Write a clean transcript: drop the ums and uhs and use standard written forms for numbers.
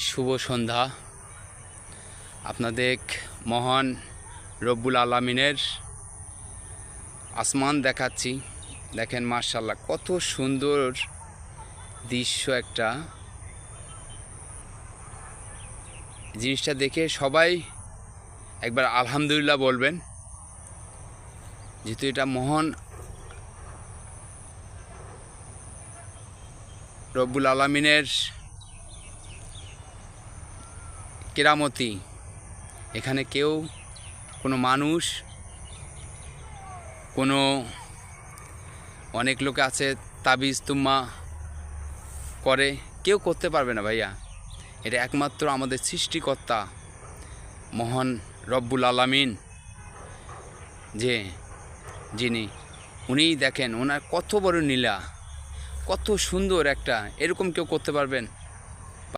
শুভ সন্ধ্যা। আপনাদের মহান রব্বুল আলামিনের আসমান দেখাচ্ছি। দেখেন মাশাআল্লাহ কত সুন্দর দৃশ্য একটা। জিনিসটা দেখে সবাই একবার আলহামদুলিল্লাহ বলবেন, যেহেতু এটা মহান রব্বুল আলামিনের কেরামতি। এখানে কেউ কোনো মানুষ কোনো অনেক লোকে আছে তাবিজ তুম্মা করে, কেউ করতে পারবে না ভাইয়া। এটা একমাত্র আমাদের সৃষ্টিকর্তা মহান রব্বুল আলামিন যিনি উনিই দেখেন ওনার কত বড় নীলা, কত সুন্দর একটা। এরকম কেউ করতে পারবেন?